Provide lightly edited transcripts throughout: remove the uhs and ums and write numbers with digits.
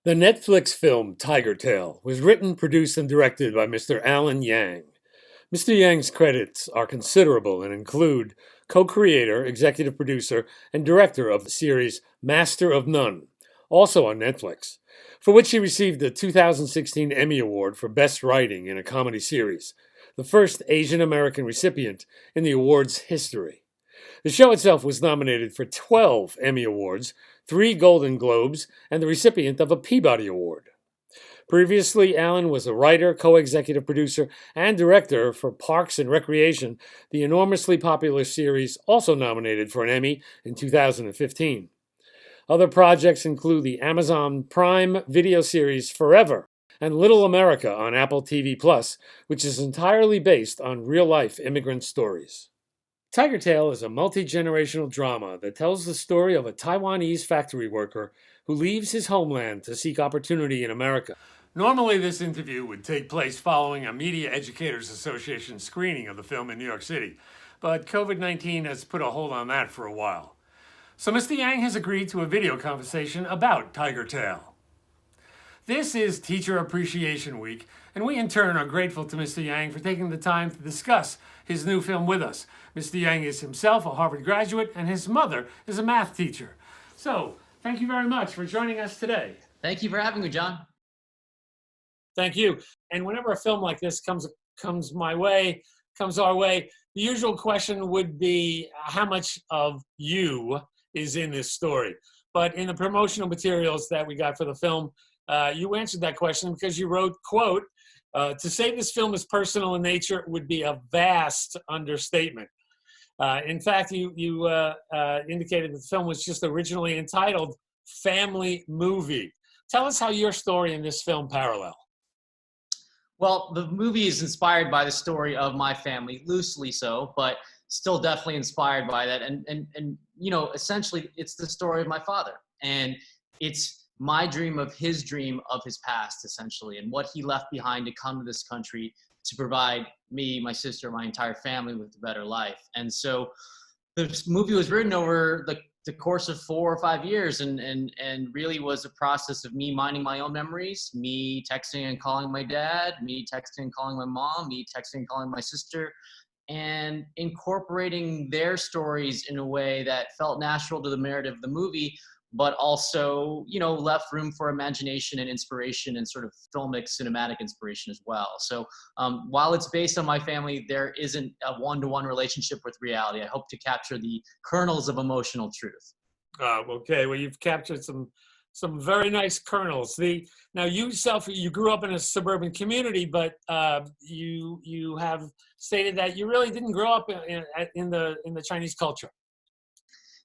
The Netflix film Tigertail was written, produced, and directed by Mr. Alan Yang. Mr. Yang's credits are considerable and include co creator, executive producer, and director of the series Master of None, also on Netflix, for which he received the 2016 Emmy Award for Best Writing in a Comedy Series, the first Asian American recipient in the award's history. The show itself was nominated for 12 Emmy Awards, 3 Golden Globes, and the recipient of a Peabody Award. Previously, Allen was a writer, co executive producer, and director for Parks and Recreation, the enormously popular series also nominated for an Emmy in 2015. Other projects include the Amazon Prime video series Forever and Little America on Apple TV Plus, which is entirely based on real life immigrant stories. Tigertail is a multi generational drama that tells the story of a Taiwanese factory worker who leaves his homeland to seek opportunity in America. Normally, this interview would take place following a Media Educators Association screening of the film in New York City, but COVID 19 has put a hold on that for a while. So, Mr. Yang has agreed to a video conversation about Tigertail. This is Teacher Appreciation Week, and we in turn are grateful to Mr. Yang for taking the time to discuss his new film with us. Mr. Yang is himself a Harvard graduate, and his mother is a math teacher. So, thank you very much for joining us today. Thank you for having me, John. Thank you. And whenever a film like this comes our way, the usual question would be how much of you is in this story. But in the promotional materials that we got for the film, you answered that question because you wrote, quote, to say this film is personal in nature would be a vast understatement. In fact, you indicated that the film was just originally entitled Family Movie. Tell us how your story and this film parallel. Well, the movie is inspired by the story of my family, loosely so, but still definitely inspired by that. And you know, essentially, it's the story of my father. And it's my dream of his past, essentially, and what he left behind to come to this country to provide me, my sister, my entire family with a better life. And so this movie was written over the course of 4 or 5 years and really was a process of me minding my own memories, me texting and calling my dad, me texting and calling my mom, me texting and calling my sister, and incorporating their stories in a way that felt natural to the narrative of the movie, but also, you know, left room for imagination and inspiration and sort of filmic cinematic inspiration as well. So while it's based on my family, there isn't a one-to-one relationship with reality. I hope to capture the kernels of emotional truth. Okay, well, you've captured some very nice kernels. Now you grew up in a suburban community, but you have stated that you really didn't grow up in the Chinese culture.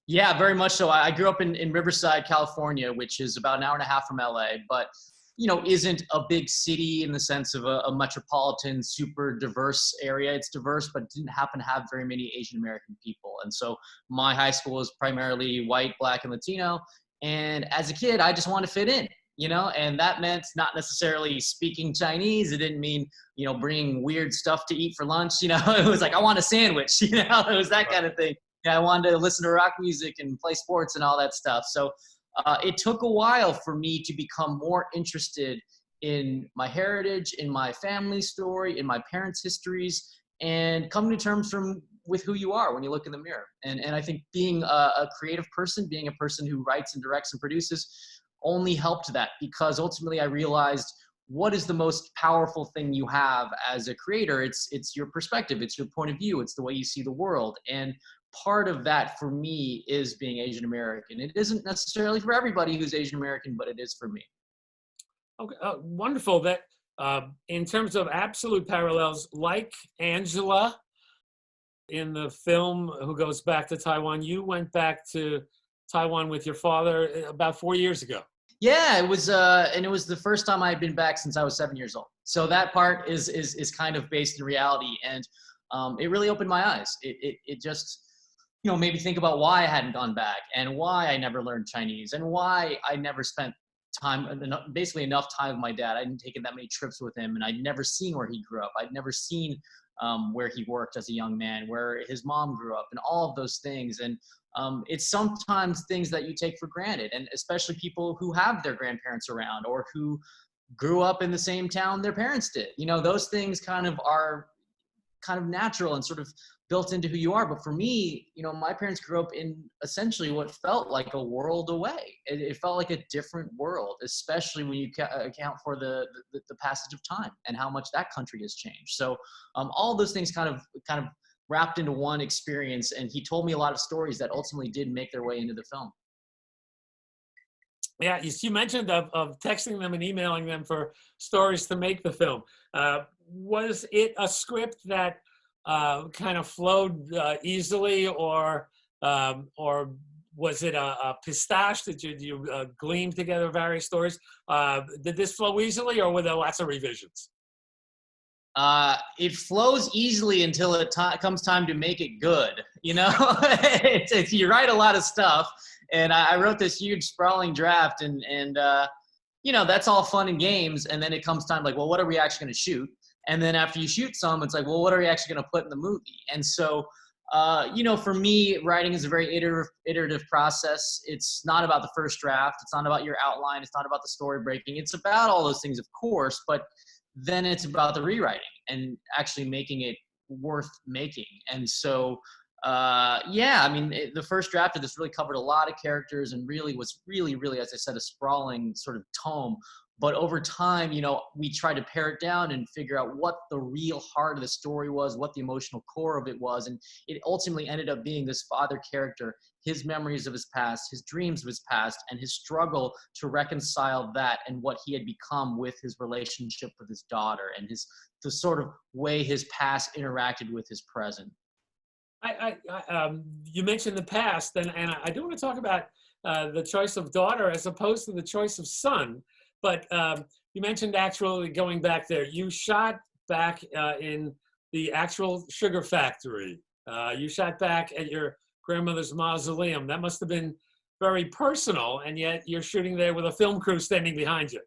Yeah, very much so. I grew up in Riverside, California, which is about an hour and a half from LA, but you know, isn't a big city in the sense of a metropolitan, super diverse area. It's diverse, but didn't happen to have very many Asian American people. And so my high school was primarily white, black, and Latino. And as a kid, I just wanted to fit in, you know, and that meant not necessarily speaking Chinese. It didn't mean, you know, bringing weird stuff to eat for lunch. You know, it was like, I want a sandwich, you know, it was that kind of thing. Yeah, I wanted to listen to rock music and play sports and all that stuff. So it took a while for me to become more interested in my heritage, in my family story, in my parents' histories, and come to terms with who you are when you look in the mirror. And I think being a creative person, being a person who writes and directs and produces, only helped that, because ultimately I realized what is the most powerful thing you have as a creator. It's your perspective, it's your point of view, it's the way you see the world. And part of that for me is being Asian American. It isn't necessarily for everybody who's Asian American, but it is for me. Okay, wonderful. That in terms of absolute parallels, like Angela in the film who goes back to Taiwan, you went back to Taiwan with your father about 4 years ago. Yeah, it was, and it was the first time I had been back since I was 7 years old. So that part is kind of based in reality, and it really opened my eyes. It just, you know, made me think about why I hadn't gone back and why I never learned Chinese and why I never spent basically enough time with my dad. I hadn't taken that many trips with him, and I'd never seen where he grew up. I'd never seen where he worked as a young man, where his mom grew up, and all of those things. And it's sometimes things that you take for granted, and especially people who have their grandparents around or who grew up in the same town their parents did. You know, those things kind of are kind of natural and sort of built into who you are. But for me, you know, my parents grew up in essentially what felt like a world away. It felt like a different world, especially when you account for the passage of time and how much that country has changed. So all those things kind of wrapped into one experience. And he told me a lot of stories that ultimately did make their way into the film. Yeah, you mentioned of texting them and emailing them for stories to make the film. Was it a script that kind of flowed easily, or was it a pistache that you gleaned together various stories? Did this flow easily, or were there lots of revisions? It flows easily until it comes time to make it good. You know, you write a lot of stuff, and I wrote this huge sprawling draft, and you know, that's all fun and games. And then it comes time, like, well, what are we actually going to shoot? And then after you shoot some, it's like, well, what are we actually going to put in the movie? And so, you know, for me, writing is a very iterative process. It's not about the first draft. It's not about your outline. It's not about the story breaking. It's about all those things, of course, but then it's about the rewriting and actually making it worth making. And so, yeah, I mean, the first draft of this really covered a lot of characters and really was really, as I said, a sprawling sort of tome. But over time, you know, we tried to pare it down and figure out what the real heart of the story was, what the emotional core of it was. And it ultimately ended up being this father character, his memories of his past, his dreams of his past, and his struggle to reconcile that and what he had become with his relationship with his daughter and the sort of way his past interacted with his present. You mentioned the past, and I do want to talk about the choice of daughter as opposed to the choice of son. But you mentioned actually going back there. You shot back in the actual sugar factory. You shot back at your grandmother's mausoleum. That must have been very personal, and yet you're shooting there with a film crew standing behind you.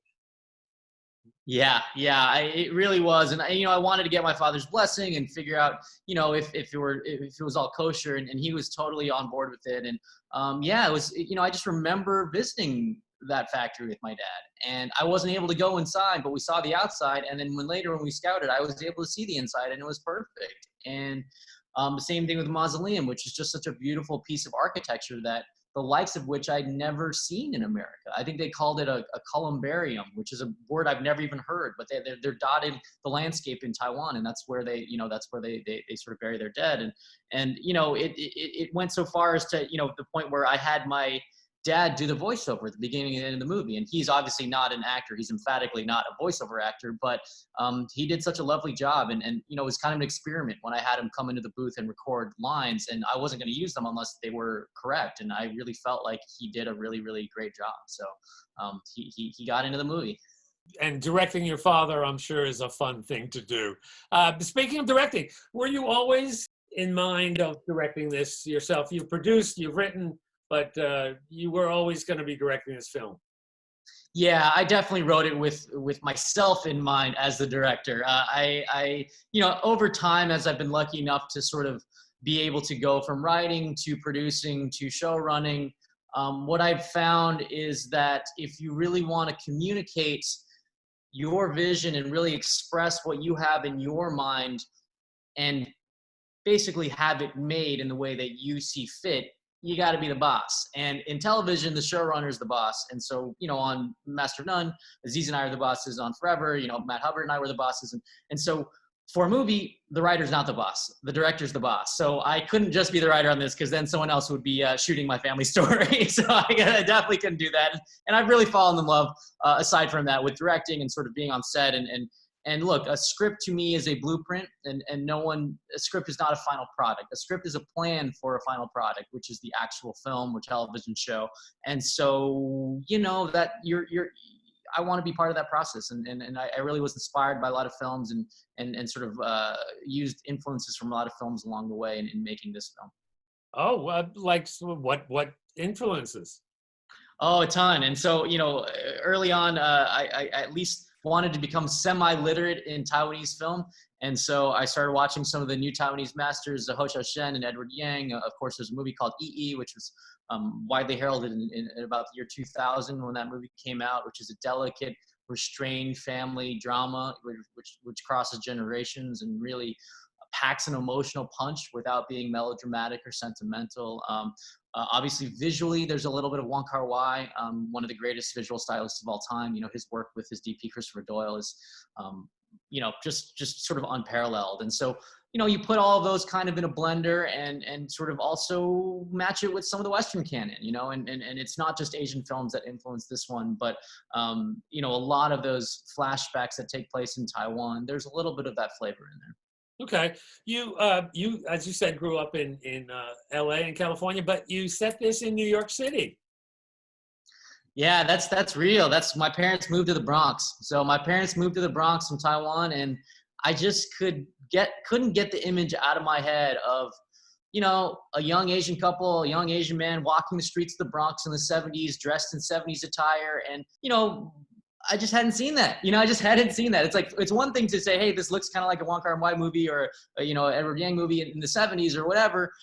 Yeah, it really was, and you know, I wanted to get my father's blessing and figure out, you know, if it was all kosher, and he was totally on board with it, and yeah, it was, you know, I just remember visiting that factory with my dad, and I wasn't able to go inside, but we saw the outside, and then when we scouted, I was able to see the inside, and it was perfect. And the same thing with the mausoleum, which is just such a beautiful piece of architecture that the likes of which I'd never seen in America. I think they called it a columbarium, which is a word I've never even heard, but they're dotted the landscape in Taiwan, and that's where they sort of bury their dead. And you know, it went so far as to, you know, the point where I had my dad do the voiceover at the beginning and end of the movie. And he's obviously not an actor. He's emphatically not a voiceover actor, but he did such a lovely job. And, you know, it was kind of an experiment when I had him come into the booth and record lines, and I wasn't going to use them unless they were correct. And I really felt like he did a really great job. So he got into the movie. And directing your father, I'm sure, is a fun thing to do. Speaking of directing, were you always in mind of directing this yourself? You've produced, you've written, but you were always going to be directing this film. Yeah, I definitely wrote it with myself in mind as the director. You know, over time, as I've been lucky enough to sort of be able to go from writing to producing to show running, what I've found is that if you really want to communicate your vision and really express what you have in your mind and basically have it made in the way that you see fit, you got to be the boss. And in television, the showrunner is the boss. And so, you know, on Master of None, Aziz and I are the bosses. On Forever, you know, Matt Hubbard and I were the bosses. And so for a movie, the writer's not the boss. The director's the boss. So I couldn't just be the writer on this, because then someone else would be shooting my family story. So I definitely couldn't do that. And I've really fallen in love, aside from that, with directing and sort of being on set. And look, a script to me is a blueprint, and a script is not a final product. A script is a plan for a final product, which is the actual film or television show. And so, you know, that I want to be part of that process. And I really was inspired by a lot of films and sort of used influences from a lot of films along the way in making this film. Oh, like what influences? Oh, a ton. And so, you know, early on, I at least wanted to become semi-literate in Taiwanese film. And so I started watching some of the new Taiwanese masters, Ho Xiao Shen and Edward Yang. Of course, there's a movie called EE, which was widely heralded in about the year 2000 when that movie came out, which is a delicate, restrained family drama, which crosses generations and really packs an emotional punch without being melodramatic or sentimental. Obviously, visually, there's a little bit of Wong Kar-wai, one of the greatest visual stylists of all time. You know, his work with his DP Christopher Doyle is, you know, just sort of unparalleled. And so, you know, you put all of those kind of in a blender and sort of also match it with some of the Western canon, you know, and it's not just Asian films that influence this one, but, you know, a lot of those flashbacks that take place in Taiwan, there's a little bit of that flavor in there. Okay, you as you said grew up in L.A. and California, but you set this in New York City. Yeah, that's real. That's my parents moved to the Bronx. So my parents moved to the Bronx from Taiwan, and I just couldn't get the image out of my head of, you know, a young Asian couple, a young Asian man walking the streets of the Bronx in the 70s, dressed in 70s attire. And, you know, I just hadn't seen that. You know, I just hadn't seen that. It's like, it's one thing to say, hey, this looks kind of like a Wong Kar-wai movie or, you know, Edward Yang movie in the 70s or whatever.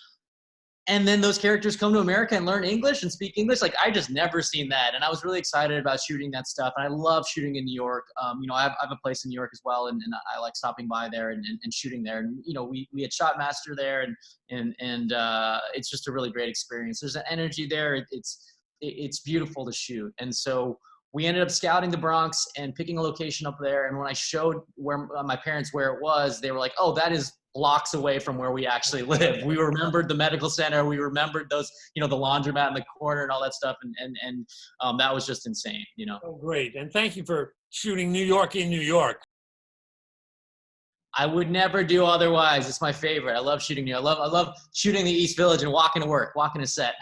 And then those characters come to America and learn English and speak English. Like, I just never seen that. And I was really excited about shooting that stuff. And I love shooting in New York. You know, I have a place in New York as well. And I like stopping by there and shooting there. And, you know, we had shot master there and it's just a really great experience. There's an energy there. It's beautiful to shoot. And so we ended up scouting the Bronx and picking a location up there. And when I showed where my parents where it was, they were like, oh, that is blocks away from where we actually live. We remembered the medical center. We remembered those, you know, the laundromat in the corner and all that stuff. And that was just insane, you know. Oh, great. And thank you for shooting New York in New York. I would never do otherwise. It's my favorite. I love shooting New York. I love shooting the East Village and walking to work, walking to set.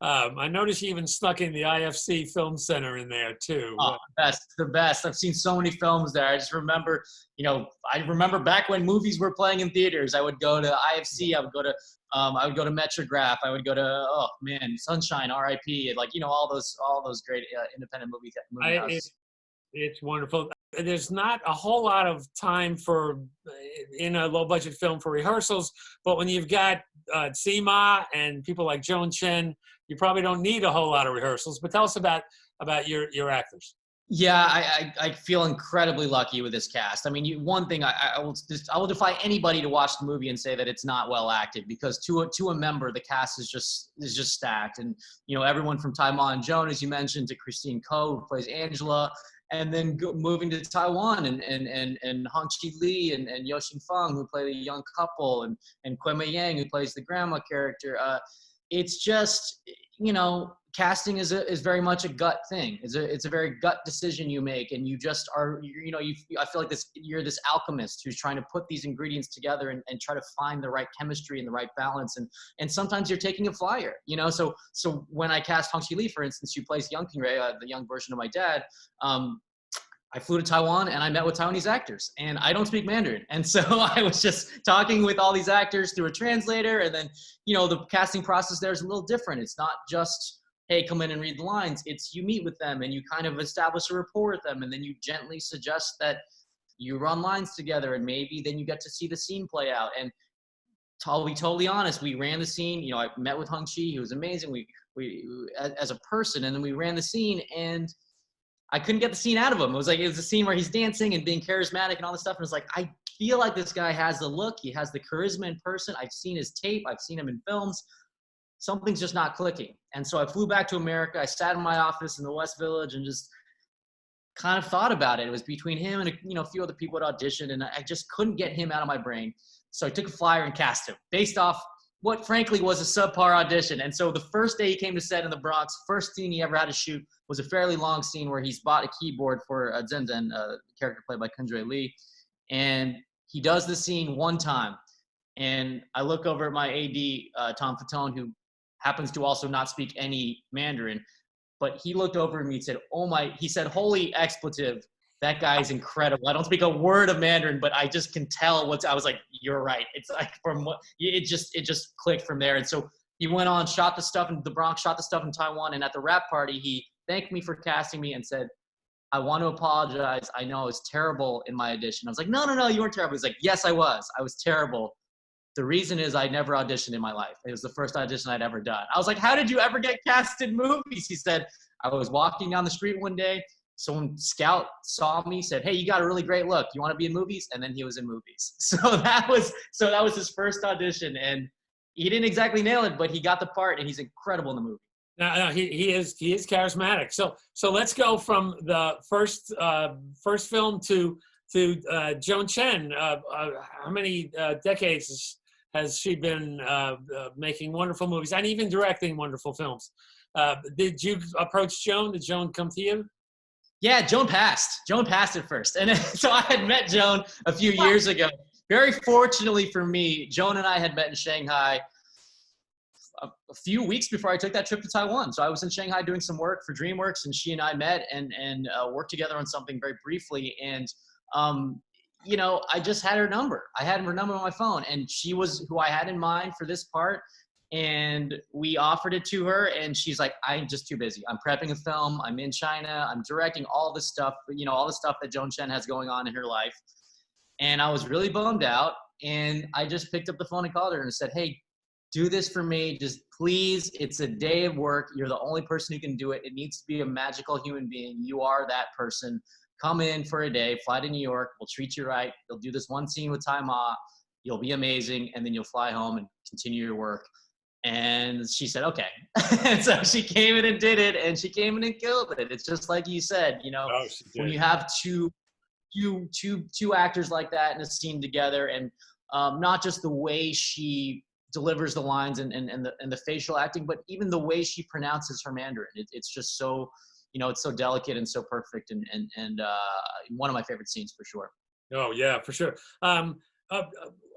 I noticed you even snuck in the IFC Film Center in there too. Oh, the best. I've seen so many films there. I just remember, you know, I remember back when movies were playing in theaters. I would go to IFC. I would go to Metrograph. I would go to, oh man, Sunshine, R.I.P. Like, you know, all those great independent movie houses. It's wonderful. There's not a whole lot of time in a low budget film for rehearsals, but when you've got Sima and people like Joan Chen, you probably don't need a whole lot of rehearsals. But tell us about your actors. Yeah, I feel incredibly lucky with this cast. I mean, one thing I will defy anybody to watch the movie and say that it's not well acted, because to a member, the cast is just stacked. And, you know, everyone from Taiwan, Joan, as you mentioned, to Christine Ko, who plays Angela, and then moving to Taiwan and Hong Chi Lee and Yo Xin Feng, who play the young couple, and Kwame Yang, who plays the grandma character. It's just, you know, casting is very much a gut thing. It's a very gut decision you make, and you just are, you know, I feel like you're this alchemist who's trying to put these ingredients together and try to find the right chemistry and the right balance. And sometimes you're taking a flyer, you know. So when I cast Hong Chi Lee, for instance, who plays Young King Ray, the young version of my dad, I flew to Taiwan and I met with Taiwanese actors, and I don't speak Mandarin. And so I was just talking with all these actors through a translator. And then, you know, the casting process there is a little different. It's not just, hey, come in and read the lines. It's you meet with them and you kind of establish a rapport with them. And then you gently suggest that you run lines together, and maybe then you get to see the scene play out. And I'll be totally honest, we ran the scene. You know, I met with Hung Chi. He was amazing. We as a person, and then we ran the scene, and I couldn't get the scene out of him. It was a scene where he's dancing and being charismatic and all this stuff. And it's like, I feel like this guy has the look. He has the charisma in person. I've seen his tape. I've seen him in films. Something's just not clicking. And so I flew back to America. I sat in my office in the West Village and just kind of thought about it. It was between him and a few other people that auditioned, and I just couldn't get him out of my brain. So I took a flyer and cast him based off what frankly was a subpar audition. And so the first day he came to set in the Bronx, first scene he ever had to shoot was a fairly long scene where he's bought a keyboard for Zenzhen, a character played by Kunjue Lee. And he does the scene one time. And I look over at my AD, Tom Fatone, who happens to also not speak any Mandarin. But he looked over at me and said, he said, holy expletive. That guy's incredible. I don't speak a word of Mandarin, but I just can tell I was like, you're right. It's like it just clicked from there. And so he went on, shot the stuff in the Bronx, shot the stuff in Taiwan. And at the wrap party, he thanked me for casting me and said, I want to apologize. I know I was terrible in my audition. I was like, no, no, no, you weren't terrible. He's like, yes, I was. I was terrible. The reason is I never auditioned in my life. It was the first audition I'd ever done. I was like, how did you ever get cast in movies? He said, I was walking down the street one day. Someone scout saw me, said, hey, you got a really great look. You want to be in movies? And then he was in movies. So that was his first audition. And he didn't exactly nail it, but he got the part and he's incredible in the movie. No, he is charismatic. So let's go from the first film to Joan Chen. How many decades has she been making wonderful movies and even directing wonderful films? Did you approach Joan? Did Joan come to you? Yeah, Joan passed. Joan passed at first. And so I had met Joan a few years ago. Very fortunately for me, Joan and I had met in Shanghai a few weeks before I took that trip to Taiwan. So I was in Shanghai doing some work for DreamWorks, and she and I met and worked together on something very briefly. And, you know, I just had her number. I had her number on my phone, and she was who I had in mind for this part. And we offered it to her, and she's like, I'm just too busy. I'm prepping a film. I'm in China. I'm directing all this stuff, you know, all the stuff that Joan Chen has going on in her life. And I was really bummed out. And I just picked up the phone and called her and said, hey, do this for me. Just please, it's a day of work. You're the only person who can do it. It needs to be a magical human being. You are that person. Come in for a day, fly to New York. We'll treat you right. You'll do this one scene with Tai Ma. You'll be amazing. And then you'll fly home and continue your work. And she said, okay. And so she came in and did it, and she came in and killed it. It's just like you said, you know, when you have two actors like that in a scene together, and not just the way she delivers the lines and the facial acting, but even the way she pronounces her Mandarin. It's just so, you know, it's so delicate and so perfect, and one of my favorite scenes for sure. Oh yeah, for sure.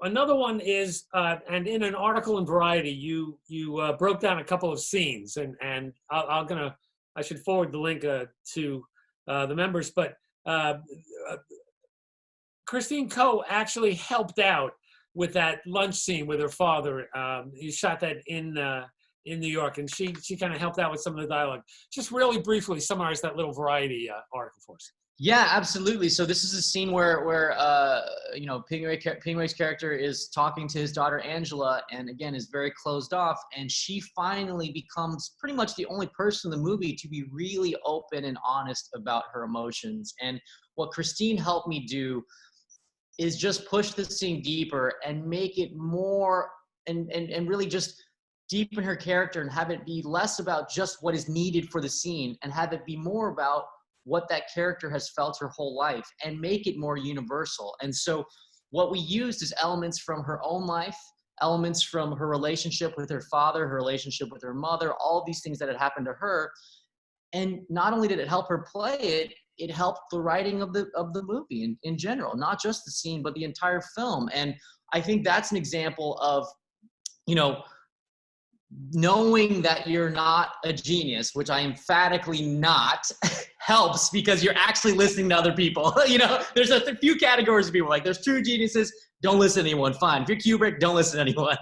Another one is, and in an article in Variety, you broke down a couple of scenes, and I should forward the link to the members, but Christine Koh actually helped out with that lunch scene with her father. He shot that in New York, and she kind of helped out with some of the dialogue. Just really briefly summarize that little Variety article for us. Yeah, absolutely. So this is a scene where you know, Ping-Wei's character is talking to his daughter Angela, and again is very closed off, and she finally becomes pretty much the only person in the movie to be really open and honest about her emotions. And what Christine helped me do is just push the scene deeper and make it more and really just deepen her character and have it be less about just what is needed for the scene and have it be more about what that character has felt her whole life and make it more universal. And so what we used is elements from her own life, elements from her relationship with her father, her relationship with her mother, all of these things that had happened to her. And not only did it help her play it, it helped the writing of the movie in general, not just the scene, but the entire film. And I think that's an example of, you know, knowing that you're not a genius, which I emphatically not, helps because you're actually listening to other people. You know, there's a few categories of people. Like there's true geniuses, don't listen to anyone, fine. If you're Kubrick, don't listen to anyone.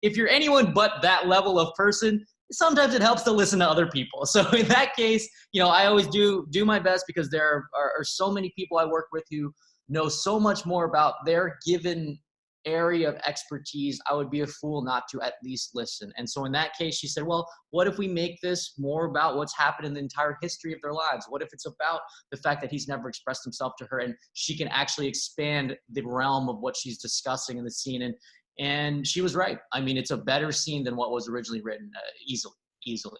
If you're anyone but that level of person, sometimes it helps to listen to other people. So in that case, you know, I always do my best because there are so many people I work with who know so much more about their given area of expertise. I would be a fool not to at least listen. And so in that case, she said, well, what if we make this more about what's happened in the entire history of their lives? What if it's about the fact that he's never expressed himself to her, and she can actually expand the realm of what she's discussing in the scene? And she was right. I mean, it's a better scene than what was originally written, easily.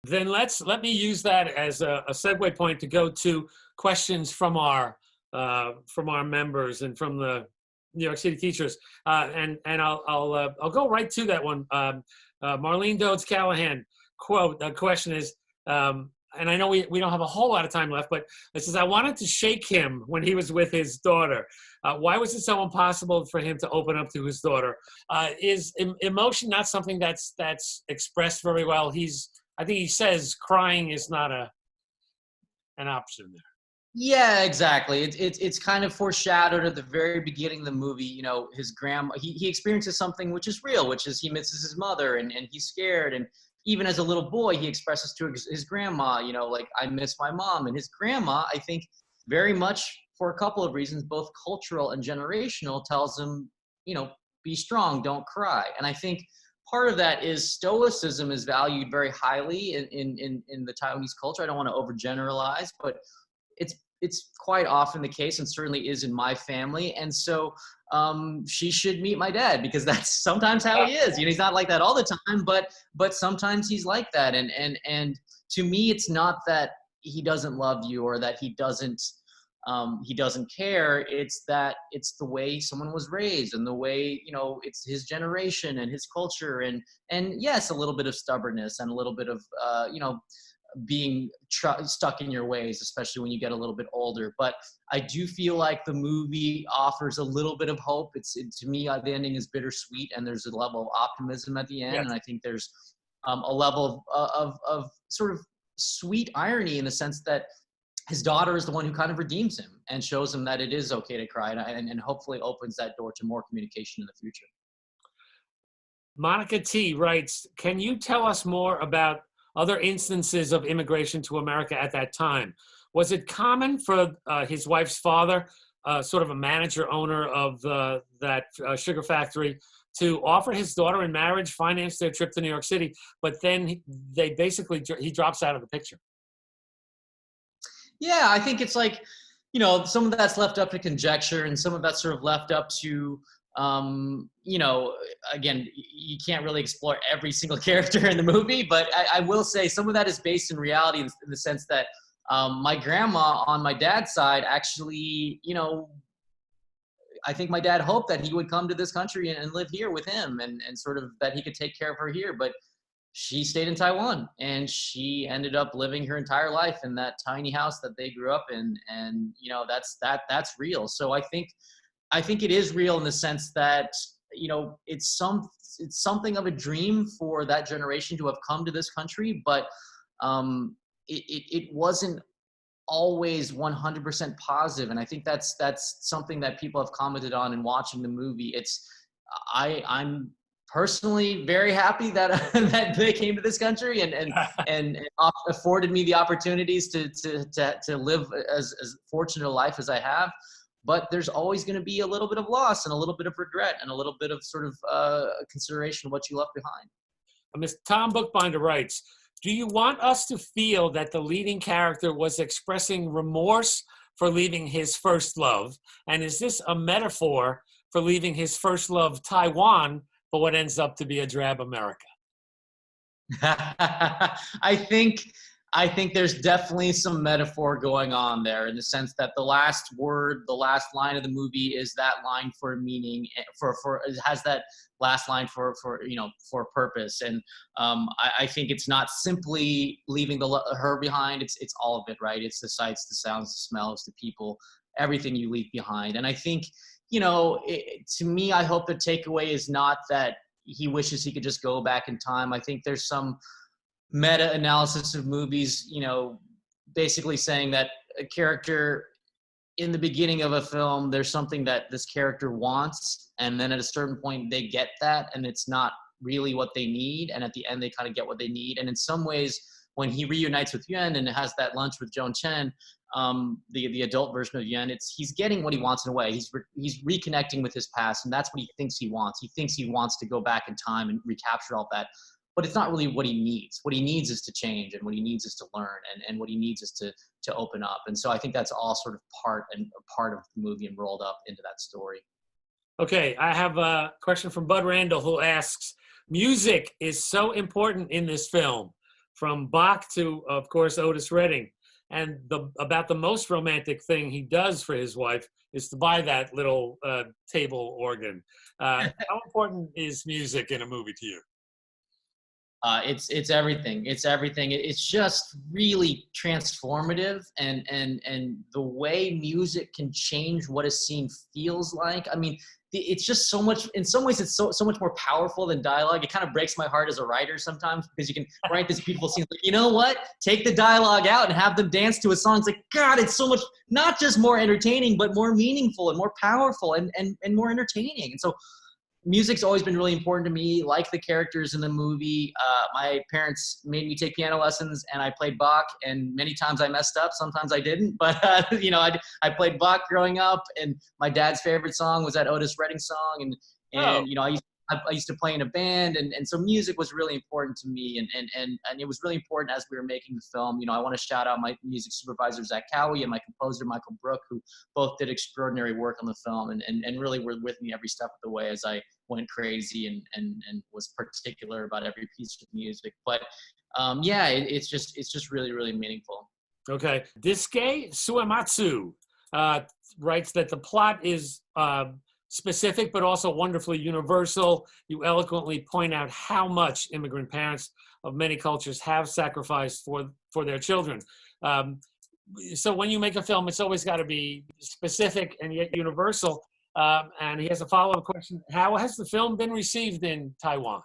Then let me use that as a segue point to go to questions from our members and from the New York City teachers, and I'll go right to that one. Marlene Dodds Callahan quote. The question is, and I know we don't have a whole lot of time left, but it says, I wanted to shake him when he was with his daughter. Why was it so impossible for him to open up to his daughter? Is emotion not something that's expressed very well? I think he says crying is not an option there. Yeah, exactly. It's kind of foreshadowed at the very beginning of the movie. You know, his grandma, he experiences something which is real, which is he misses his mother, and he's scared, and even as a little boy, he expresses to his grandma, you know, like, I miss my mom. And his grandma, I think, very much for a couple of reasons, both cultural and generational, tells him, you know, be strong, don't cry. And I think part of that is stoicism is valued very highly in the Taiwanese culture. I don't want to overgeneralize, but it's quite often the case, and certainly is in my family. And so she should meet my dad, because that's sometimes how he is. You know, he's not like that all the time, but sometimes he's like that. And to me, it's not that he doesn't love you or that he doesn't care. It's that it's the way someone was raised, and the way, you know, it's his generation and his culture, and yes, a little bit of stubbornness and a little bit of you know, being stuck in your ways, especially when you get a little bit older. But I do feel like the movie offers a little bit of hope. To me, the ending is bittersweet, and there's a level of optimism at the end. Yes. And I think there's a level of sort of sweet irony, in the sense that his daughter is the one who kind of redeems him and shows him that it is okay to cry, and hopefully opens that door to more communication in the future. Monica T writes, can you tell us more about other instances of immigration to America at that time? Was it common for his wife's father, sort of a manager owner of that sugar factory, to offer his daughter in marriage, finance their trip to New York City, but then he drops out of the picture? Yeah, I think it's like, you know, some of that's left up to conjecture, and some of that's sort of left up to, you know, again, you can't really explore every single character in the movie, but I will say some of that is based in reality, in the sense that my grandma on my dad's side actually, you know, I think my dad hoped that he would come to this country and live here with him, and sort of that he could take care of her here. But she stayed in Taiwan, and she ended up living her entire life in that tiny house that they grew up in. And, you know, that's real. So I think it is real in the sense that, you know, it's something of a dream for that generation to have come to this country, but it wasn't always 100% positive. And I think that's something that people have commented on in watching the movie. I'm personally very happy that that they came to this country and afforded me the opportunities to live as fortunate a life as I have. But there's always going to be a little bit of loss and a little bit of regret and a little bit of sort of consideration of what you left behind. Mr. Tom Bookbinder writes, do you want us to feel that the leading character was expressing remorse for leaving his first love? And is this a metaphor for leaving his first love, Taiwan, for what ends up to be a drab America? I think there's definitely some metaphor going on there, in the sense that the last line of the movie is that line for meaning, it has that last line for you know, for purpose. And I think it's not simply leaving her behind. It's all of it, right? It's the sights, the sounds, the smells, the people, everything you leave behind. And I think, you know, to me, I hope the takeaway is not that he wishes he could just go back in time. I think there's some meta-analysis of movies, you know, basically saying that a character in the beginning of a film, there's something that this character wants, and then at a certain point they get that, and it's not really what they need, and at the end they kind of get what they need. And in some ways, when he reunites with Yuan and has that lunch with Joan Chen, the adult version of Yuan, he's getting what he wants in a way. He's reconnecting with his past, and that's what he thinks he wants. He thinks he wants to go back in time and recapture all that. But it's not really what he needs. What he needs is to change, and what he needs is to learn, and what he needs is to open up. And so I think that's all sort of part of the movie and rolled up into that story. Okay, I have a question from Bud Randall, who asks, music is so important in this film, from Bach to, of course, Otis Redding. And about the most romantic thing he does for his wife is to buy that little table organ. How important is music in a movie to you? It's everything. It's everything. It's just really transformative, and the way music can change what a scene feels like. I mean, it's just so much. In some ways, it's so much more powerful than dialogue. It kind of breaks my heart as a writer sometimes, because you can write this beautiful scene. Like, you know what? Take the dialogue out and have them dance to a song. It's like, God, it's so much, not just more entertaining, but more meaningful and more powerful and more entertaining. And so music's always been really important to me, like the characters in the movie. My parents made me take piano lessons, and I played Bach, and many times I messed up, sometimes I didn't, but I played Bach growing up, and my dad's favorite song was that Otis Redding song, Oh, and I used to play in a band, and so music was really important to me, and it was really important as we were making the film. I want to shout out my music supervisor, Zach Cowie, and my composer, Michael Brook, who both did extraordinary work on the film and really were with me every step of the way as I went crazy and was particular about every piece of music. But yeah, it's just really, really meaningful. okay. Diske Suematsu writes that the plot is specific, but also wonderfully universal. You eloquently point out how much immigrant parents of many cultures have sacrificed for their children. So when you make a film, it's always got to be specific and yet universal. And he has a follow-up question. How has the film been received in Taiwan?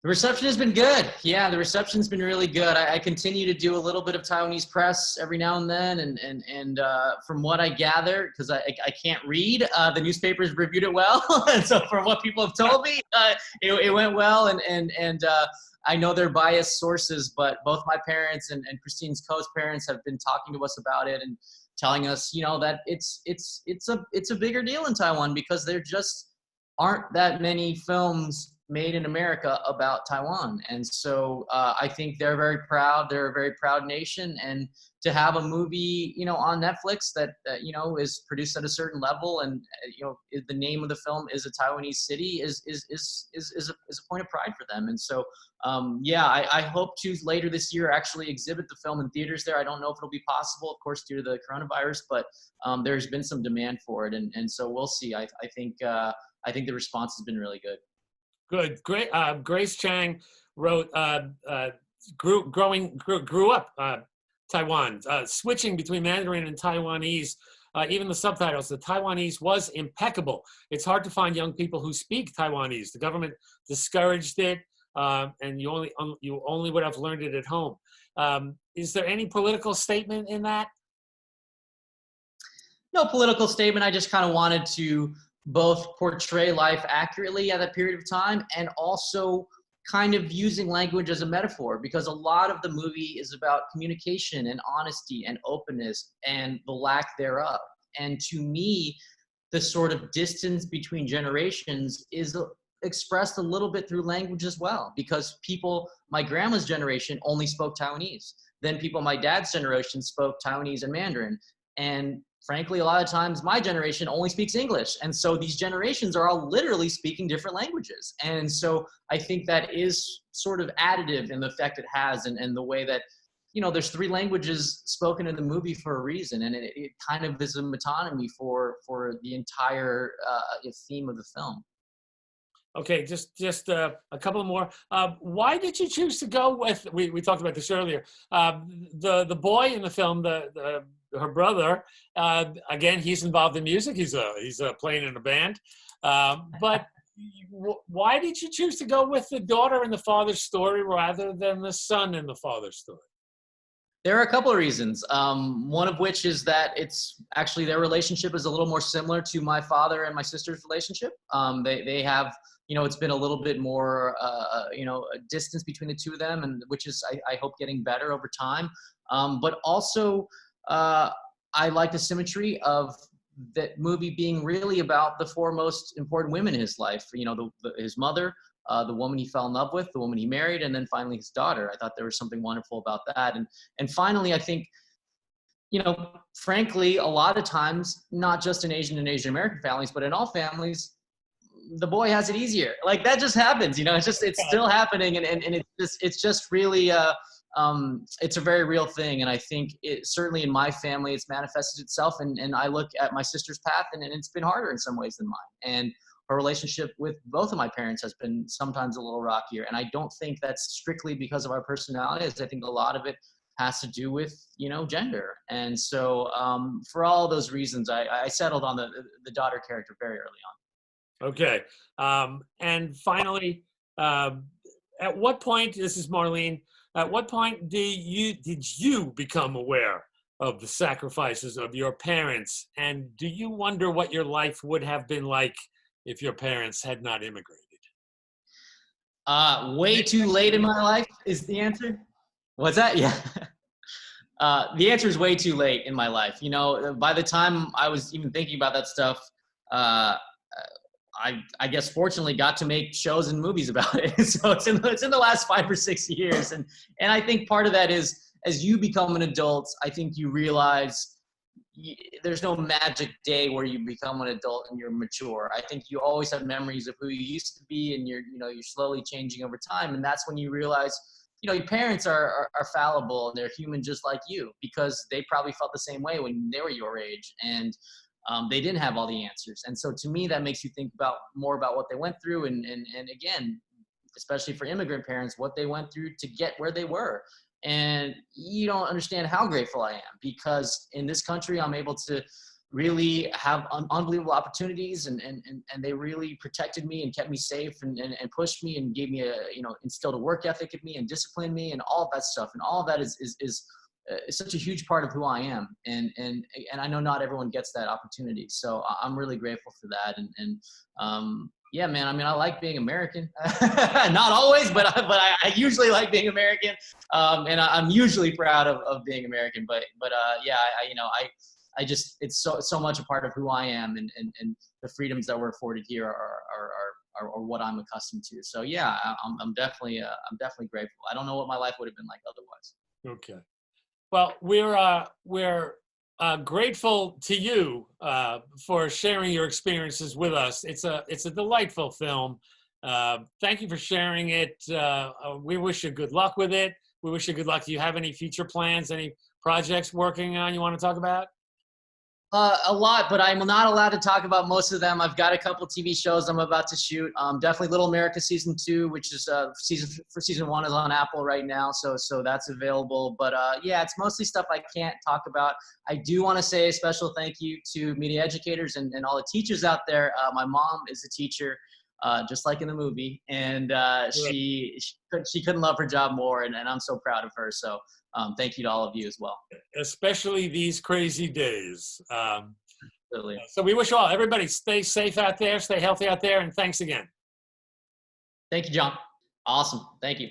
The reception has been good. Yeah, the reception's been really good. I continue to do a little bit of Taiwanese press every now and then, and from what I gather, because I can't read, the newspapers reviewed it well. And so from what people have told me, it went well, and I know they're biased sources, but both my parents and Christine's co-parents have been talking to us about it and telling us, that it's a bigger deal in Taiwan because there just aren't that many films made in America about Taiwan. And so I think they're very proud. They're a very proud nation. And to have a movie, on Netflix that is produced at a certain level and, the name of the film is a Taiwanese city is a point of pride for them. And so, yeah, I hope to later this year actually exhibit the film in theaters there. I don't know if it'll be possible, of course, due to the coronavirus, but there's been some demand for it. And so we'll see. I think the response has been really good. Good. Great. Grace Chang wrote, grew up Taiwan, switching between Mandarin and Taiwanese. Even the subtitles, the Taiwanese was impeccable. It's hard to find young people who speak Taiwanese. The government discouraged it, and you only would have learned it at home. Is there any political statement in that? No political statement. I just kind of wanted to both portray life accurately at that period of time and also kind of using language as a metaphor, because a lot of the movie is about communication and honesty and openness and the lack thereof. And to me, the sort of distance between generations is expressed a little bit through language as well, because people, my grandma's generation only spoke Taiwanese. Then people, my dad's generation spoke Taiwanese and Mandarin. And frankly, a lot of times my generation only speaks English. And so these generations are all literally speaking different languages. And so I think that is sort of additive in the effect it has and the way that, there's 3 languages spoken in the movie for a reason. And it kind of is a metonymy for the entire theme of the film. Okay, just a couple more. Why did you choose to go with? We talked about this earlier. The boy in the film, her brother. Again, he's involved in music. He's playing in a band. But why did you choose to go with the daughter in the father's story rather than the son in the father's story? There are a couple of reasons. One of which is that it's actually their relationship is a little more similar to my father and my sister's relationship. They have, it's been a little bit more, a distance between the two of them, and which is, I hope, getting better over time. But also, I like the symmetry of that movie being really about the 4 most important women in his life. His mother, the woman he fell in love with, the woman he married, and then finally his daughter. I thought there was something wonderful about that. And finally, I think, frankly, a lot of times, not just in Asian and Asian American families, but in all families, the boy has it easier. Like that just happens, it's still happening. And it's just really, it's a very real thing. And I think certainly in my family, it's manifested itself. And I look at my sister's path and it's been harder in some ways than mine. And her relationship with both of my parents has been sometimes a little rockier. And I don't think that's strictly because of our personalities. I think a lot of it has to do with, gender. And so for all those reasons, I settled on the daughter character very early on. Okay. And finally, at what point, this is Marlene, at what point did you become aware of the sacrifices of your parents? And do you wonder what your life would have been like if your parents had not immigrated? Way too late in my life is the answer. What's that? Yeah. The answer is way too late in my life. You know, by the time I was even thinking about that stuff, uh, I guess fortunately got to make shows and movies about it. So it's in the last 5 or 6 years, and I think part of that is as you become an adult, I think you realize there's no magic day where you become an adult and you're mature. I think you always have memories of who you used to be, and you're slowly changing over time, and that's when you realize your parents are fallible and they're human just like you, because they probably felt the same way when they were your age, and they didn't have all the answers. And so to me, that makes you think about more about what they went through, and again, especially for immigrant parents, what they went through to get where they were. And you don't understand how grateful I am, because in this country, I'm able to really have unbelievable opportunities, and they really protected me and kept me safe, and pushed me and gave me instilled a work ethic in me and disciplined me and all of that stuff. And all of that is such a huge part of who I am. And I know not everyone gets that opportunity. So I'm really grateful for that. Yeah, man. I mean, I like being American. Not always, but I usually like being American. And I'm usually proud of being American. But yeah, I just, it's so much a part of who I am, and the freedoms that we're afforded here are what I'm accustomed to. So yeah, I'm definitely grateful. I don't know what my life would have been like otherwise. Okay. Well, we're grateful to you for sharing your experiences with us. It's a delightful film. Thank you for sharing it. We wish you good luck with it. We wish you good luck. Do you have any future plans, any projects working on you want to talk about? A lot, but I'm not allowed to talk about most of them. I've got a couple TV shows I'm about to shoot. Definitely Little America season 2, which is season 1 is on Apple right now, so that's available. But yeah, it's mostly stuff I can't talk about. I do want to say a special thank you to media educators and all the teachers out there. My mom is a teacher, just like in the movie, and she couldn't love her job more, and I'm so proud of her. So thank you to all of you as well. Especially these crazy days. Absolutely. So we wish everybody stay safe out there, stay healthy out there, and thanks again. Thank you, John. Awesome. Thank you.